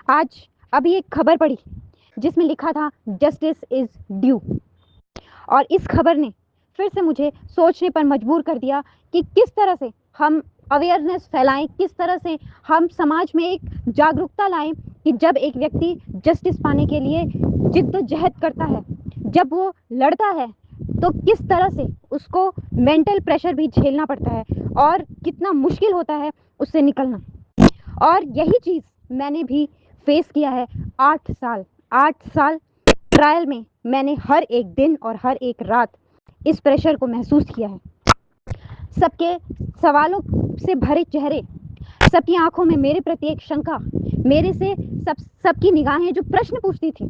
आज अभी एक खबर पढ़ी जिसमें लिखा था जस्टिस इज ड्यू, और इस खबर ने फिर से मुझे सोचने पर मजबूर कर दिया कि किस तरह से हम अवेयरनेस फैलाएं, किस तरह से हम समाज में एक जागरूकता लाएं कि जब एक व्यक्ति जस्टिस पाने के लिए जिद्दोजहद करता है, जब वो लड़ता है, तो किस तरह से उसको मेंटल प्रेशर भी झेलना पड़ता है और कितना मुश्किल होता है उससे निकलना। और यही चीज़ मैंने भी फेस किया है। 8 साल ट्रायल में मैंने हर एक दिन और हर एक रात इस प्रेशर को महसूस किया है। सबके सवालों से भरे चेहरे, सबकी आंखों में मेरे प्रति एक शंका, मेरे से सबकी निगाहें जो प्रश्न पूछती थी,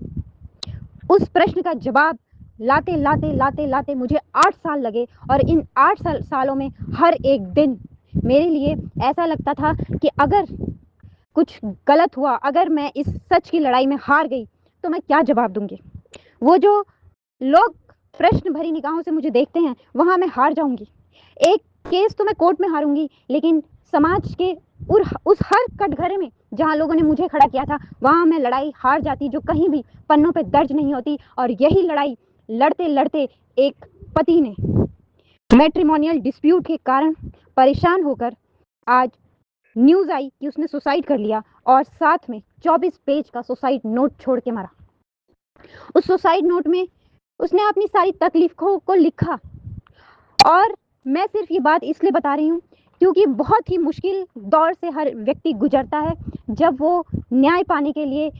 उस प्रश्न का जवाब लाते लाते लाते लाते मुझे 8 साल लगे। और इन 8 सालों में हर एक दिन मेरे लिए ऐसा लगता था कि अगर कुछ गलत हुआ, अगर मैं इस सच की लड़ाई में हार गई तो मैं क्या जवाब दूंगी। वो जो लोग प्रश्न भरी निगाहों से मुझे देखते हैं, वहां मैं हार जाऊंगी। एक केस तो मैं कोर्ट में हारूंगी, लेकिन समाज के उस हर कटघरे में जहां लोगों ने मुझे खड़ा किया था, वहां मैं लड़ाई हार जाती जो कहीं भी पन्नों पे दर्ज नहीं होती। और यही लड़ाई लड़ते लड़ते एक पति ने मैट्रिमोनियल डिस्प्यूट के कारण परेशान होकर आज न्यूज़ आई कि उसने सुसाइड कर लिया, और साथ में 24 पेज का सुसाइड नोट छोड़ के मरा। उस सुसाइड नोट में उसने अपनी सारी तकलीफों को लिखा। और मैं सिर्फ ये बात इसलिए बता रही हूँ क्योंकि बहुत ही मुश्किल दौर से हर व्यक्ति गुजरता है जब वो न्याय पाने के लिए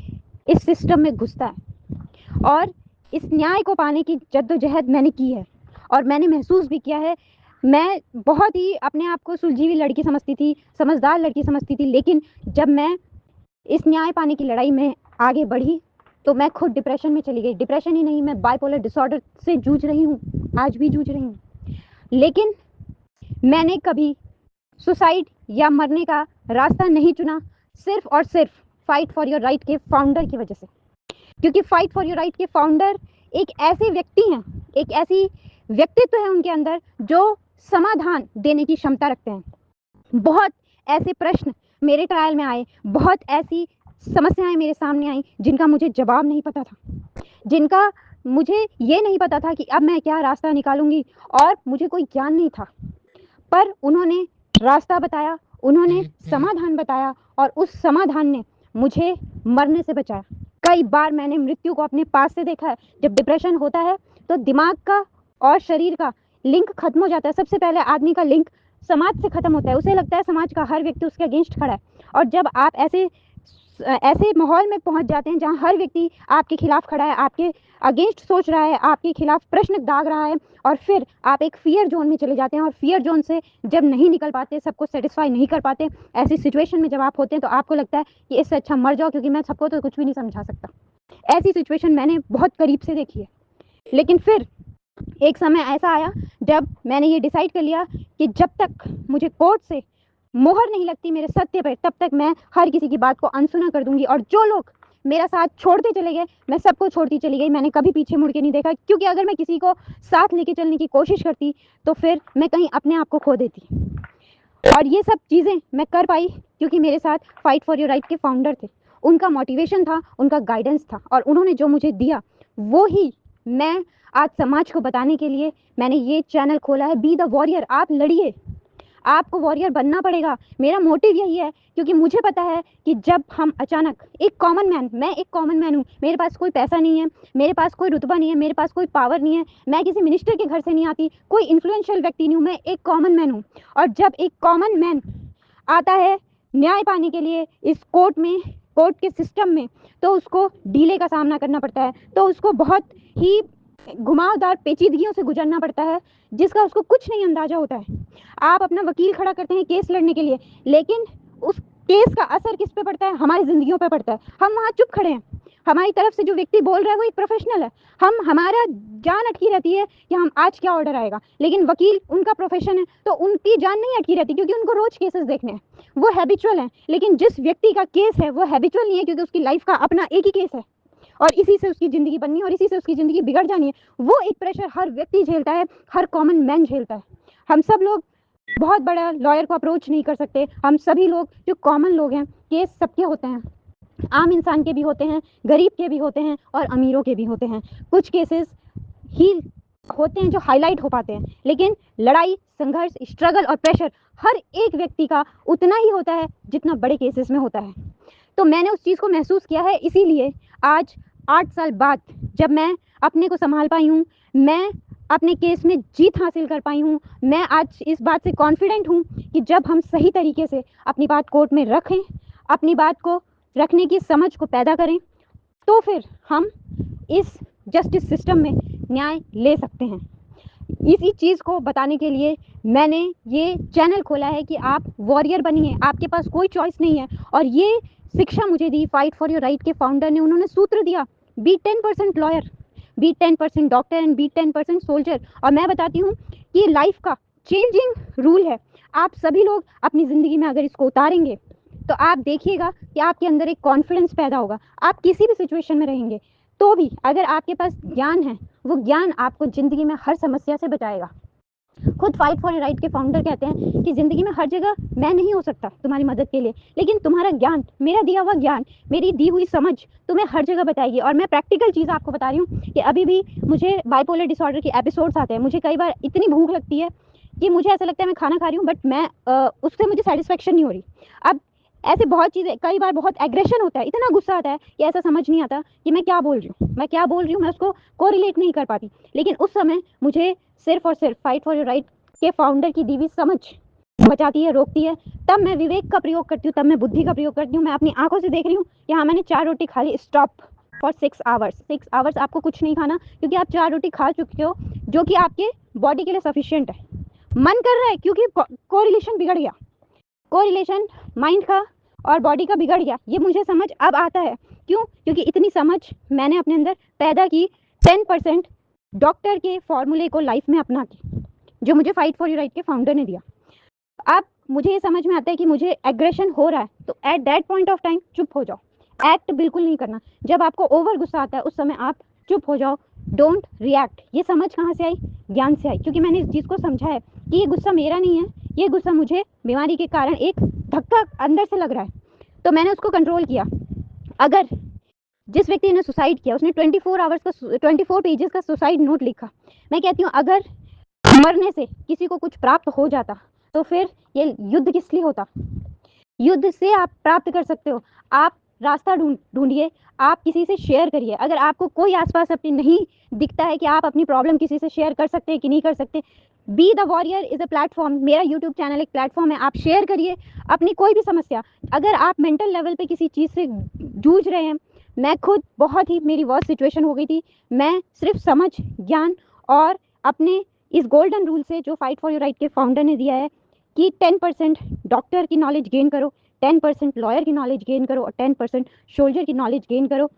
इस सिस्टम में घुसता है। और इस न्याय को पाने की जद्दोजहद मैंने की है और मैंने महसूस भी किया है। मैं बहुत ही अपने आप को सुलझी हुई लड़की समझती थी, समझदार लड़की समझती थी, लेकिन जब मैं इस न्याय पाने की लड़ाई में आगे बढ़ी तो मैं खुद डिप्रेशन में चली गई। डिप्रेशन ही नहीं, मैं बाइपोलर डिसऑर्डर से जूझ रही हूँ, आज भी जूझ रही हूँ। लेकिन मैंने कभी सुसाइड या मरने का रास्ता नहीं चुना, सिर्फ और सिर्फ फाइट फॉर योर राइट के फाउंडर की वजह से। क्योंकि फाइट फॉर योर राइट के फाउंडर एक ऐसे व्यक्ति हैं, एक ऐसी व्यक्तित्व है उनके अंदर जो समाधान देने की क्षमता रखते हैं। बहुत ऐसे प्रश्न मेरे ट्रायल में आए, बहुत ऐसी समस्याएं मेरे सामने आई जिनका मुझे जवाब नहीं पता था, जिनका मुझे ये नहीं पता था कि अब मैं क्या रास्ता निकालूंगी, और मुझे कोई ज्ञान नहीं था। पर उन्होंने रास्ता बताया, उन्होंने समाधान बताया, और उस समाधान ने मुझे मरने से बचाया। कई बार मैंने मृत्यु को अपने पास से देखा है। जब डिप्रेशन होता है तो दिमाग का और शरीर का लिंक खत्म हो जाता है। सबसे पहले आदमी का लिंक समाज से खत्म होता है, उसे लगता है समाज का हर व्यक्ति उसके अगेंस्ट खड़ा है। और जब आप ऐसे माहौल में पहुंच जाते हैं जहां हर व्यक्ति आपके खिलाफ खड़ा है, आपके अगेंस्ट सोच रहा है, आपके खिलाफ प्रश्न दाग रहा है, और फिर आप एक फियर जोन में चले जाते हैं। और फियर जोन से जब नहीं निकल पाते, सबको सेटिस्फाई नहीं कर पाते, ऐसी सिचुएशन में जब आप होते हैं तो आपको लगता है कि इससे अच्छा मर जाओ, क्योंकि मैं सबको तो कुछ भी नहीं समझा सकता। ऐसी सिचुएशन मैंने बहुत करीब से देखी है। लेकिन फिर एक समय ऐसा आया जब मैंने ये डिसाइड कर लिया कि जब तक मुझे कोर्ट से मोहर नहीं लगती मेरे सत्य पर, तब तक मैं हर किसी की बात को अनसुना कर दूंगी। और जो लोग मेरा साथ छोड़ते चले गए, मैं सबको छोड़ती चली गई। मैंने कभी पीछे मुड़ के नहीं देखा, क्योंकि अगर मैं किसी को साथ लेके चलने की कोशिश करती तो फिर मैं कहीं अपने आप को खो देती। और ये सब चीज़ें मैं कर पाई क्योंकि मेरे साथ फाइट फॉर योर राइट के फाउंडर थे। उनका मोटिवेशन था, उनका गाइडेंस था, और उन्होंने जो मुझे दिया वो ही मैं आज समाज को बताने के लिए मैंने ये चैनल खोला है। बी द वॉरियर, आप लड़िए, आपको वॉरियर बनना पड़ेगा। मेरा मोटिव यही है क्योंकि मुझे पता है कि जब हम अचानक एक कॉमन मैन, मैं एक कॉमन मैन हूँ, मेरे पास कोई पैसा नहीं है, मेरे पास कोई रुतबा नहीं है, मेरे पास कोई पावर नहीं है, मैं किसी मिनिस्टर के घर से नहीं आती, कोई इन्फ्लुएंशियल व्यक्ति नहीं हूँ, मैं एक कॉमन मैन हूँ। और जब एक कॉमन मैन आता है न्याय पाने के लिए इस कोर्ट में, कोर्ट के सिस्टम में, तो उसको डीले का सामना करना पड़ता है, तो उसको बहुत ही घुमावदार पेचीदगियों से गुजरना पड़ता है जिसका उसको कुछ नहीं अंदाजा होता है। आप अपना वकील खड़ा करते हैं केस लड़ने के लिए, लेकिन उस केस का असर किस पे पड़ता है? हमारी जिंदगियों पे पड़ता है। हम वहाँ चुप खड़े हैं, हमारी तरफ से जो व्यक्ति बोल रहा है वो एक प्रोफेशनल है, हमारा जान अटकी रहती है कि हम आज क्या ऑर्डर आएगा। लेकिन वकील, उनका प्रोफेशन है, तो उनकी जान नहीं अटकी रहती क्योंकि उनको रोज केसेस देखने हैं, वो हैबिचुअल हैं। लेकिन जिस व्यक्ति का केस है वो हैबिचुअल नहीं है, क्योंकि उसकी लाइफ का अपना एक ही केस है और इसी से उसकी ज़िंदगी बननी है और इसी से उसकी ज़िंदगी बिगड़ जानी है। वो एक प्रेशर हर व्यक्ति झेलता है, हर कॉमन मैन झेलता है। हम सब लोग बहुत बड़ा लॉयर को अप्रोच नहीं कर सकते। हम सभी लोग जो कॉमन लोग हैं, केस सबके होते हैं, आम इंसान के भी होते हैं, गरीब के भी होते हैं और अमीरों के भी होते हैं। कुछ केसेस ही होते हैं जो हाईलाइट हो पाते हैं, लेकिन लड़ाई, संघर्ष, स्ट्रगल और प्रेशर हर एक व्यक्ति का उतना ही होता है जितना बड़े केसेस में होता है। तो मैंने उस चीज़ को महसूस किया है, इसीलिए आज 8 साल बाद जब मैं अपने को संभाल पाई हूँ, मैं अपने केस में जीत हासिल कर पाई हूँ, मैं आज इस बात से कॉन्फिडेंट हूँ कि जब हम सही तरीके से अपनी बात कोर्ट में रखें, अपनी बात को रखने की समझ को पैदा करें, तो फिर हम इस जस्टिस सिस्टम में न्याय ले सकते हैं। इसी चीज़ को बताने के लिए मैंने ये चैनल खोला है कि आप वॉरियर बनिए, आपके पास कोई चॉइस नहीं है। और ये शिक्षा मुझे दी फाइट फॉर योर राइट के फाउंडर ने। उन्होंने सूत्र दिया, be 10% lawyer, be 10% doctor and be 10% soldier. और मैं बताती हूँ कि लाइफ का चेंजिंग रूल है। आप सभी लोग अपनी ज़िंदगी में अगर इसको उतारेंगे तो आप देखिएगा कि आपके अंदर एक कॉन्फिडेंस पैदा होगा। आप किसी भी सिचुएशन में रहेंगे तो भी अगर आपके पास ज्ञान है, वो ज्ञान आपको ज़िंदगी में हर समस्या से बचाएगा। खुद फाइट फॉर राइट के फाउंडर कहते हैं कि ज़िंदगी में हर जगह मैं नहीं हो सकता तुम्हारी मदद के लिए, लेकिन तुम्हारा ज्ञान, मेरा दिया हुआ ज्ञान, मेरी दी हुई समझ तुम्हें हर जगह बताएगी। और मैं प्रैक्टिकल चीज़ आपको बता रही हूँ कि अभी भी मुझे बाइपोलर डिसऑर्डर के एपिसोड्स आते हैं। मुझे कई बार इतनी भूख लगती है कि मुझे ऐसा लगता है मैं खाना खा रही हूँ, बट मैं उससे मुझे सेटिस्फेक्शन नहीं हो रही। अब ऐसे बहुत चीज़ें, कई बार बहुत एग्रेशन होता है, इतना गुस्सा आता है कि ऐसा समझ नहीं आता कि मैं क्या बोल रही हूँ, मैं उसको कोरिलेट नहीं कर पाती। लेकिन उस समय मुझे सिर्फ और सिर्फ फाइट फॉर योर राइट के फाउंडर की दी हुई समझ बचाती है, रोकती है। तब मैं विवेक का प्रयोग करती हूँ, तब मैं बुद्धि का प्रयोग करती हूँ। मैं अपनी आंखों से देख रही हूँ कि हाँ, मैंने 4 रोटी खा ली, स्टॉप फॉर 6 आवर्स। 6 आवर्स आपको कुछ नहीं खाना, क्योंकि आप 4 रोटी खा चुके हो, जो कि आपके बॉडी के लिए सफिशियंट है। मन कर रहा है क्योंकि कोरिलेशन बिगड़ गया, कोरिलेशन माइंड का और बॉडी का बिगड़ गया। ये मुझे समझ अब आता है। क्यों? क्योंकि इतनी समझ मैंने अपने अंदर पैदा की 10% डॉक्टर के फॉर्मूले को लाइफ में अपना के, जो मुझे फाइट फॉर योर राइट के फाउंडर ने दिया। अब मुझे ये समझ में आता है कि मुझे एग्रेशन हो रहा है, तो at that point of time चुप हो जाओ, एक्ट बिल्कुल नहीं करना। जब आपको ओवर गुस्सा आता है उस समय आप चुप हो जाओ, डोंट रिएक्ट। ये समझ कहाँ से आई? ज्ञान से आई, क्योंकि मैंने इस चीज़ को समझा है कि ये गुस्सा मेरा नहीं है, ये गुस्सा मुझे बीमारी के कारण एक धक्का अंदर से लग रहा है, तो मैंने उसको कंट्रोल किया। अगर जिस व्यक्ति ने सुसाइड किया उसने 24 पेजेस का सुसाइड नोट लिखा। मैं कहती हूँ अगर मरने से किसी को कुछ प्राप्त हो जाता तो फिर ये युद्ध किस लिए होता? युद्ध से आप प्राप्त कर सकते हो। आप रास्ता ढूंढिए, आप किसी से शेयर करिए। अगर आपको कोई आसपास अपनी नहीं दिखता है कि आप अपनी प्रॉब्लम किसी से शेयर कर सकते हैं कि नहीं कर सकते, be the warrior is a platform. मेरा यूट्यूब चैनल एक प्लेटफॉर्म है, आप शेयर करिए अपनी कोई भी समस्या। अगर आप मेंटल लेवल पे किसी चीज़ से जूझ रहे हैं, मैं खुद बहुत ही, मेरी वर्स्ट सिचुएशन हो गई थी, मैं सिर्फ समझ, ज्ञान और अपने इस गोल्डन रूल से जो फाइट फॉर योर राइट के फाउंडर ने दिया है कि 10% डॉक्टर की नॉलेज गेन करो, 10% लॉयर की नॉलेज गेन करो और 10% सोल्जर की नॉलेज गेन करो।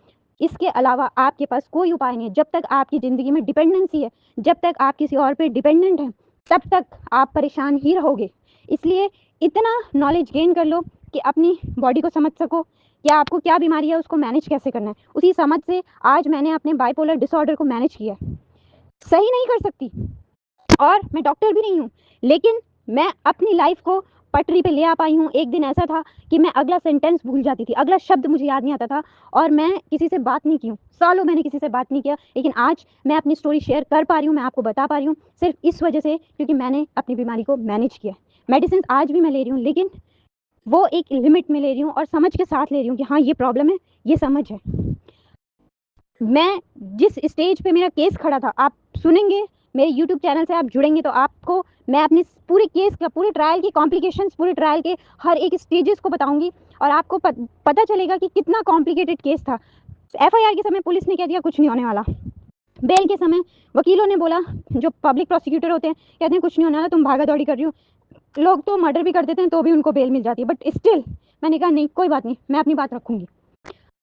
इसके अलावा आपके पास कोई उपाय नहीं है। जब तक आपकी ज़िंदगी में डिपेंडेंसी है, जब तक आप किसी और पे डिपेंडेंट हैं, तब तक आप परेशान ही रहोगे। इसलिए इतना नॉलेज गेन कर लो कि अपनी बॉडी को समझ सको कि आपको क्या बीमारी है, उसको मैनेज कैसे करना है। उसी समझ से आज मैंने अपने बाइपोलर डिसऑर्डर को मैनेज किया। सही नहीं कर सकती और मैं डॉक्टर भी नहीं हूँ, लेकिन मैं अपनी लाइफ को पटरी पे ले आ पाई हूँ। एक दिन ऐसा था कि मैं अगला सेंटेंस भूल जाती थी, अगला शब्द मुझे याद नहीं आता था, और मैं किसी से बात नहीं की हूँ, सालों मैंने किसी से बात नहीं किया, लेकिन आज मैं अपनी स्टोरी शेयर कर पा रही हूँ, मैं आपको बता पा रही हूँ, सिर्फ इस वजह से क्योंकि मैंने अपनी बीमारी को मैनेज किया। मेडिसिन आज भी मैं ले रही हूँ, लेकिन वो एक लिमिट में ले रही हूँ और समझ के साथ ले रही हूँ कि हाँ, ये प्रॉब्लम है, ये समझ है। मैं जिस स्टेज पे मेरा केस खड़ा था, आप सुनेंगे मेरे यूट्यूब चैनल से, आप जुड़ेंगे तो आपको मैं अपने पूरे केस का, पूरे ट्रायल की कॉम्प्लिकेशंस, पूरे ट्रायल के हर एक स्टेजेस को बताऊंगी और आपको पता चलेगा कि कितना कॉम्प्लिकेटेड केस था। एफआईआर के समय पुलिस ने कह दिया कुछ नहीं होने वाला, बेल के समय वकीलों ने बोला, जो पब्लिक प्रोसिक्यूटर होते हैं कहते हैं कुछ नहीं होने वाला, तुम भागा दौड़ी कर रही हो। लोग तो मर्डर भी कर देते हैं तो भी उनको बेल मिल जाती है, बट स्टिल मैंने कहा नहीं, कोई बात नहीं, मैं अपनी बात रखूंगी।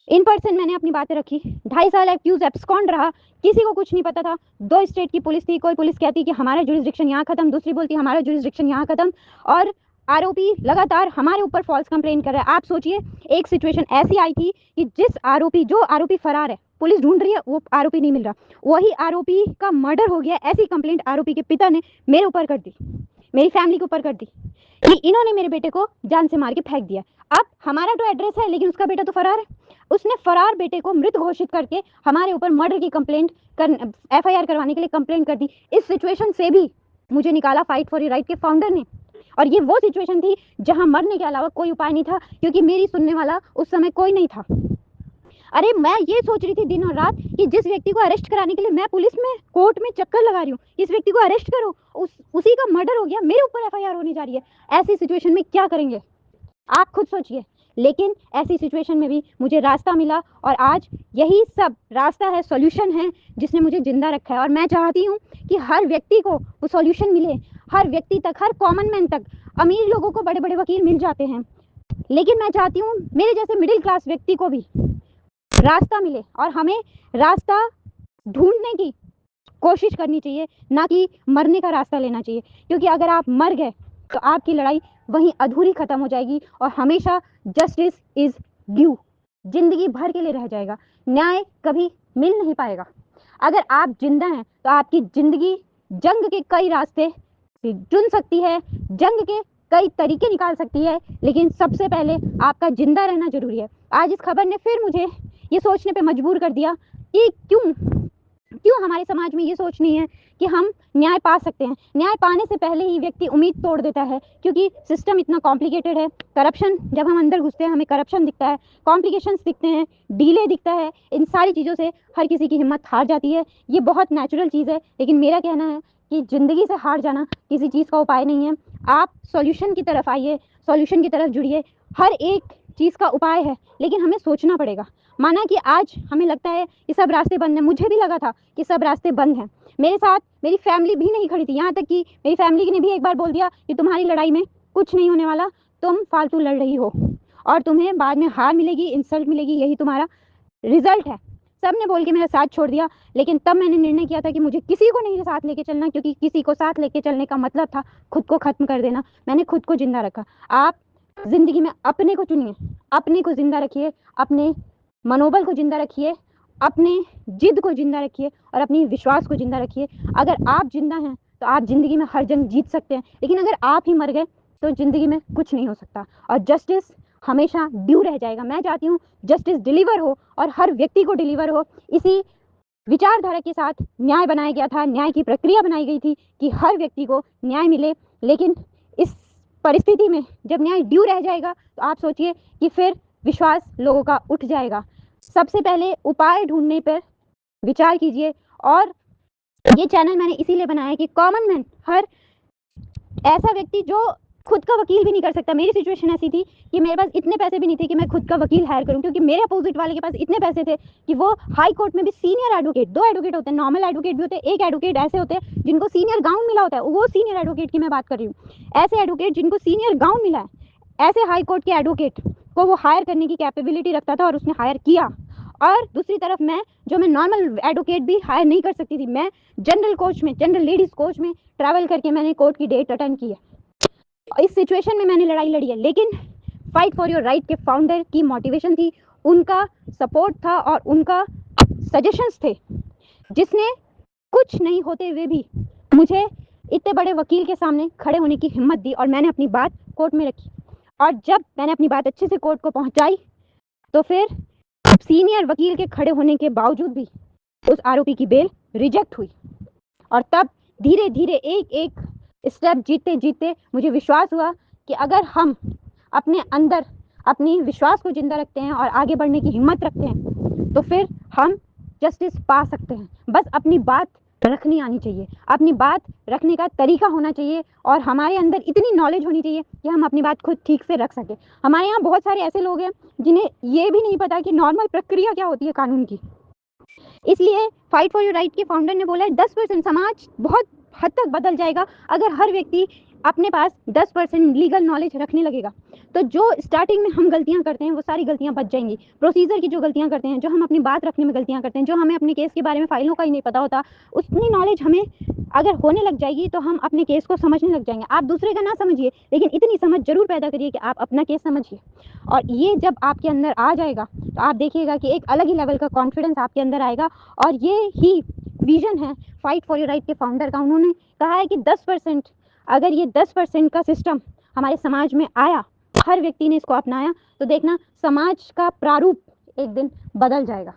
इन पर्सन मैंने अपनी बातें रखी। 2.5 साल एक्यूज एब्सकॉन्ड रहा, किसी को कुछ नहीं पता था। 2 स्टेट की पुलिस थी, कोई पुलिस कहती कि हमारा जुरिस्डिक्शन यहाँ खत्म, दूसरी बोलती हमारा जुरिस्डिक्शन यहाँ खत्म, और आरोपी लगातार हमारे ऊपर फॉल्स कंप्लेन कर रहा है। आप सोचिए, एक सिचुएशन ऐसी आई थी कि जो आरोपी फरार है, पुलिस ढूंढ रही है, वो आरोपी नहीं मिल रहा, वही आरोपी का मर्डर हो गया। ऐसी कंप्लेंट आरोपी के पिता ने मेरे ऊपर कर दी, मेरी फैमिली के ऊपर कर दी कि इन्होंने मेरे बेटे को जान से मार के फेंक दिया। अब हमारा तो एड्रेस है, लेकिन उसका बेटा तो फरार है। उसने फरार बेटे को मृत घोषित करके हमारे ऊपर मर्डर की कंप्लेंट कर एफआईआर करवाने के लिए कंप्लेंट कर दी। इस सिचुएशन से भी मुझे निकाला फाइट फॉर योर राइट के फाउंडर ने। और ये वो सिचुएशन थी जहां मरने के अलावा कोई उपाय नहीं था, क्योंकि मेरी सुनने वाला उस समय कोई नहीं था। अरे मैं ये सोच रही थी दिन और रात कि जिस व्यक्ति को अरेस्ट कराने के लिए मैं पुलिस में कोर्ट में चक्कर लगा रही हूँ, इस व्यक्ति को अरेस्ट करो, उसी का मर्डर हो गया, मेरे ऊपर एफआईआर होने जा रही है। ऐसी सिचुएशन में क्या करेंगे आप खुद सोचिए। लेकिन ऐसी सिचुएशन में भी मुझे रास्ता मिला, और आज यही सब रास्ता है, सॉल्यूशन है, जिसने मुझे जिंदा रखा है। और मैं चाहती हूँ कि हर व्यक्ति को वो सॉल्यूशन मिले, हर व्यक्ति तक, हर कॉमन मैन तक। अमीर लोगों को बड़े बड़े वकील मिल जाते हैं, लेकिन मैं चाहती हूँ मेरे जैसे मिडिल क्लास व्यक्ति को भी रास्ता मिले, और हमें रास्ता ढूंढने की कोशिश करनी चाहिए, ना कि मरने का रास्ता लेना चाहिए। क्योंकि अगर आप मर गए तो आपकी लड़ाई वहीं अधूरी खत्म हो जाएगी, और हमेशा जस्टिस इज ड्यू जिंदगी भर के लिए रह जाएगा, न्याय कभी मिल नहीं पाएगा। अगर आप जिंदा हैं तो आपकी जिंदगी जंग के कई रास्ते चुन सकती है, जंग के कई तरीके निकाल सकती है, लेकिन सबसे पहले आपका जिंदा रहना जरूरी है। आज इस खबर ने फिर मुझे ये सोचने पे मजबूर कर दिया कि क्यों हमारे समाज में ये सोच नहीं है कि हम न्याय पा सकते हैं। न्याय पाने से पहले ही व्यक्ति उम्मीद तोड़ देता है, क्योंकि सिस्टम इतना कॉम्प्लिकेटेड है। करप्शन, जब हम अंदर घुसते हैं हमें करप्शन दिखता है, कॉम्प्लिकेशंस दिखते हैं, डिले दिखता है। इन सारी चीज़ों से हर किसी की हिम्मत हार जाती है। ये बहुत नेचुरल चीज़ है, लेकिन मेरा कहना है कि ज़िंदगी से हार जाना किसी चीज़ का उपाय नहीं है। आप सॉल्यूशन की तरफ आइए, सॉल्यूशन की तरफ जुड़िए। हर एक चीज़ का उपाय है, लेकिन हमें सोचना पड़ेगा। माना कि आज हमें लगता है कि सब रास्ते बंद हैं, मुझे भी लगा था कि सब रास्ते बंद हैं। मेरे साथ मेरी फैमिली भी नहीं खड़ी थी, यहाँ तक कि मेरी फैमिली ने भी एक बार बोल दिया कि तुम्हारी लड़ाई में कुछ नहीं होने वाला, तुम फालतू लड़ रही हो और तुम्हें बाद में हार मिलेगी, इंसल्ट मिलेगी, यही तुम्हारा रिजल्ट है। सब ने बोल के मेरा साथ छोड़ दिया, लेकिन तब मैंने निर्णय किया था कि मुझे किसी को नहीं साथ लेके चलना, क्योंकि किसी को साथ लेके चलने का मतलब था खुद को खत्म कर देना। मैंने खुद को जिंदा रखा। आप जिंदगी में अपने को चुनिए, अपने को जिंदा रखिए, अपने मनोबल को जिंदा रखिए, अपने जिद को जिंदा रखिए और अपनी विश्वास को जिंदा रखिए। अगर आप जिंदा हैं तो आप जिंदगी में हर जंग जीत सकते हैं, लेकिन अगर आप ही मर गए तो जिंदगी में कुछ नहीं हो सकता, और जस्टिस हमेशा ड्यू रह जाएगा। मैं चाहती हूँ जस्टिस डिलीवर हो और हर व्यक्ति को डिलीवर हो। इसी विचारधारा के साथ न्याय बनाया गया था, न्याय की प्रक्रिया बनाई गई थी कि हर व्यक्ति को न्याय मिले। लेकिन इस परिस्थिति में जब न्याय ड्यू रह जाएगा तो आप सोचिए कि फिर विश्वास लोगों का उठ जाएगा। सबसे पहले उपाय ढूंढने पर विचार कीजिए, और ये चैनल मैंने इसीलिए बनाया है कि कॉमन मैन, हर ऐसा व्यक्ति जो खुद का वकील भी नहीं कर सकता। मेरी सिचुएशन ऐसी थी कि मेरे पास इतने पैसे भी नहीं थे कि मैं खुद का वकील हायर करूं, क्योंकि मेरे अपोजिट वाले के पास इतने पैसे थे कि वो हाई कोर्ट में भी सीनियर एडवोकेट, 2 एडवोकेट होते हैं, नॉर्मल एडवोकेट भी होते हैं, एक एडवोकेट ऐसे होते हैं जिनको सीनियर गाउन मिला होता है, वो सीनियर एडवोकेट की मैं बात कर रही हूँ। ऐसे एडवोकेट जिनको सीनियर गाउन मिला है, ऐसे हाई कोर्ट के एडवोकेट को वो हायर करने की कैपेबिलिटी रखता था और उसने हायर किया। और दूसरी तरफ मैं नॉर्मल एडवोकेट भी हायर नहीं कर सकती थी, मैं जनरल कोच में, जनरल लेडीज कोच में ट्रैवल करके मैंने कोर्ट की डेट अटेंड की है। इस सिचुएशन में मैंने लड़ाई लड़ी है, लेकिन फाइट फॉर योर राइट के फाउंडर की मोटिवेशन थी, उनका सपोर्ट था और उनका सजेशंस थे, जिसने कुछ नहीं होते हुए भी मुझे इतने बड़े वकील के सामने खड़े होने की हिम्मत दी, और मैंने अपनी बात कोर्ट में रखी। और जब मैंने अपनी बात अच्छे से कोर्ट को पहुंचाई तो फिर सीनियर वकील के खड़े होने के बावजूद भी उस आरोपी की बेल रिजेक्ट हुई। और तब धीरे धीरे एक एक स्टेप जीतते जीतते मुझे विश्वास हुआ कि अगर हम अपने अंदर अपनी विश्वास को जिंदा रखते हैं और आगे बढ़ने की हिम्मत रखते हैं तो फिर हम जस्टिस पा सकते हैं। बस अपनी बात रखनी आनी चाहिए, अपनी बात रखने का तरीका होना चाहिए, और हमारे अंदर इतनी नॉलेज होनी चाहिए कि हम अपनी बात खुद ठीक से रख सकें। हमारे यहाँ बहुत सारे ऐसे लोग हैं जिन्हें ये भी नहीं पता कि नॉर्मल प्रक्रिया क्या होती है कानून की। इसलिए फाइट फॉर योर राइट के फाउंडर ने बोला है 10% समाज बहुत हद तक बदल जाएगा अगर हर व्यक्ति अपने पास 10% लीगल नॉलेज रखने लगेगा। तो जो स्टार्टिंग में हम गलतियां करते हैं वो सारी गलतियां बच जाएंगी। प्रोसीजर की जो गलतियां करते हैं, जो हम अपनी बात रखने में गलतियां करते हैं, जो हमें अपने केस के बारे में फाइलों का ही नहीं पता होता, उतनी नॉलेज हमें अगर होने लग जाएगी तो हम अपने केस को समझने लग जाएंगे। आप दूसरे का ना समझिए, लेकिन इतनी समझ जरूर पैदा करिए कि आप अपना केस समझिए। और ये जब आपके अंदर आ जाएगा तो आप देखिएगा कि एक अलग ही लेवल का कॉन्फिडेंस आपके अंदर आएगा। और ये ही विजन है फाइट फॉर योर राइट के फाउंडर का। उन्होंने कहा है कि 10%, अगर ये 10% का सिस्टम हमारे समाज में आया, हर व्यक्ति ने इसको अपनाया, तो देखना समाज का प्रारूप एक दिन बदल जाएगा।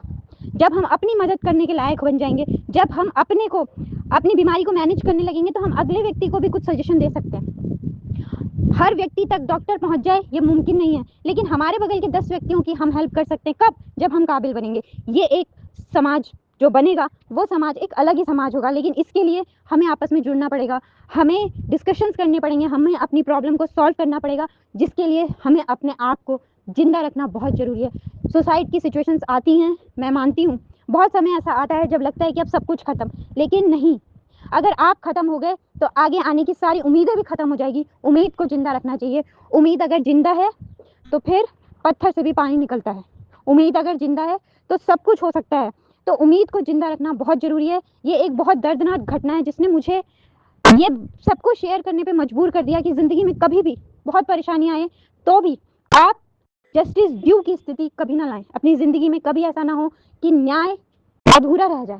जब हम अपनी मदद करने के लायक बन जाएंगे, जब हम अपनी बीमारी को मैनेज करने लगेंगे, तो हम अगले व्यक्ति को भी कुछ सजेशन दे सकते हैं। हर व्यक्ति तक डॉक्टर पहुंच जाए ये मुमकिन नहीं है, लेकिन हमारे बगल के 10 व्यक्तियों की हम हेल्प कर सकते हैं। कब? जब हम काबिल बनेंगे। ये एक समाज जो बनेगा वो समाज एक अलग ही समाज होगा, लेकिन इसके लिए हमें आपस में जुड़ना पड़ेगा, हमें डिस्कशंस करने पड़ेंगे, हमें अपनी प्रॉब्लम को सॉल्व करना पड़ेगा, जिसके लिए हमें अपने आप को जिंदा रखना बहुत ज़रूरी है। सुसाइड की सिचुएशंस आती हैं, मैं मानती हूँ, बहुत समय ऐसा आता है जब लगता है कि अब सब कुछ ख़त्म, लेकिन नहीं। अगर आप ख़त्म हो गए तो आगे आने की सारी उम्मीदें भी ख़त्म हो जाएगी। उम्मीद को ज़िंदा रखना चाहिए। उम्मीद अगर ज़िंदा है तो फिर पत्थर से भी पानी निकलता है। उम्मीद अगर ज़िंदा है तो सब कुछ हो सकता है। तो उम्मीद को ज़िंदा रखना बहुत ज़रूरी है। ये एक बहुत दर्दनाक घटना है जिसने मुझे ये सब कुछ शेयर करने पे मजबूर कर दिया कि ज़िंदगी में कभी भी बहुत परेशानी आए तो भी आप जस्टिस ड्यू की स्थिति कभी ना लाएं। अपनी ज़िंदगी में कभी ऐसा ना हो कि न्याय अधूरा रह जाए,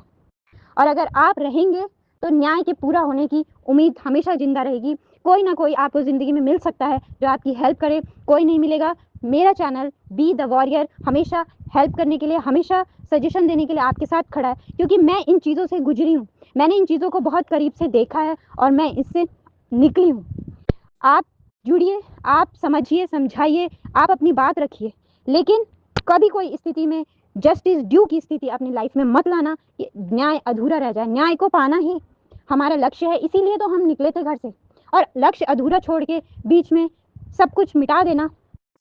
और अगर आप रहेंगे तो न्याय के पूरा होने की उम्मीद हमेशा जिंदा रहेगी। कोई ना कोई आपको ज़िंदगी में मिल सकता है जो आपकी हेल्प करे, कोई नहीं मिलेगा। मेरा चैनल बी द वॉरियर हमेशा हेल्प करने के लिए, हमेशा सजेशन देने के लिए आपके साथ खड़ा है, क्योंकि मैं इन चीज़ों से गुजरी हूँ, मैंने इन चीज़ों को बहुत करीब से देखा है और मैं इससे निकली हूँ। आप जुड़िए, आप समझिए, समझाइए, आप अपनी बात रखिए, लेकिन कभी कोई स्थिति में जस्टिस ड्यू की स्थिति अपनी लाइफ में मत लाना कि न्याय अधूरा रह जाए। न्याय को पाना ही हमारा लक्ष्य है, इसीलिए तो हम निकले थे घर से। और लक्ष्य अधूरा छोड़ के बीच में सब कुछ मिटा देना,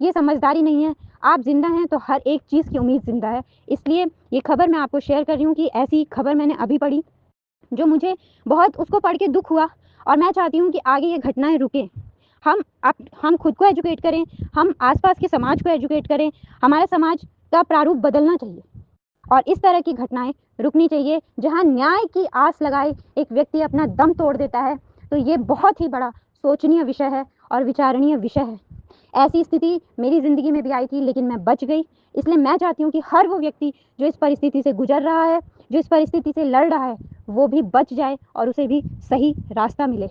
ये समझदारी नहीं है। आप जिंदा हैं तो हर एक चीज़ की उम्मीद जिंदा है। इसलिए ये खबर मैं आपको शेयर कर रही हूँ कि ऐसी खबर मैंने अभी पढ़ी जो मुझे बहुत, उसको पढ़ के दुख हुआ, और मैं चाहती हूँ कि आगे ये घटनाएं रुकें। हम खुद को एजुकेट करें, हम आसपास के समाज को एजुकेट करें। हमारा समाज का प्रारूप बदलना चाहिए और इस तरह की घटनाएं रुकनी चाहिए। जहां न्याय की आस लगाए एक व्यक्ति अपना दम तोड़ देता है, तो ये बहुत ही बड़ा सोचनीय विषय है और विचारणीय विषय है। ऐसी स्थिति मेरी ज़िंदगी में भी आई थी, लेकिन मैं बच गई। इसलिए मैं चाहती हूँ कि हर वो व्यक्ति जो इस परिस्थिति से गुजर रहा है, जो इस परिस्थिति से लड़ रहा है, वो भी बच जाए और उसे भी सही रास्ता मिले।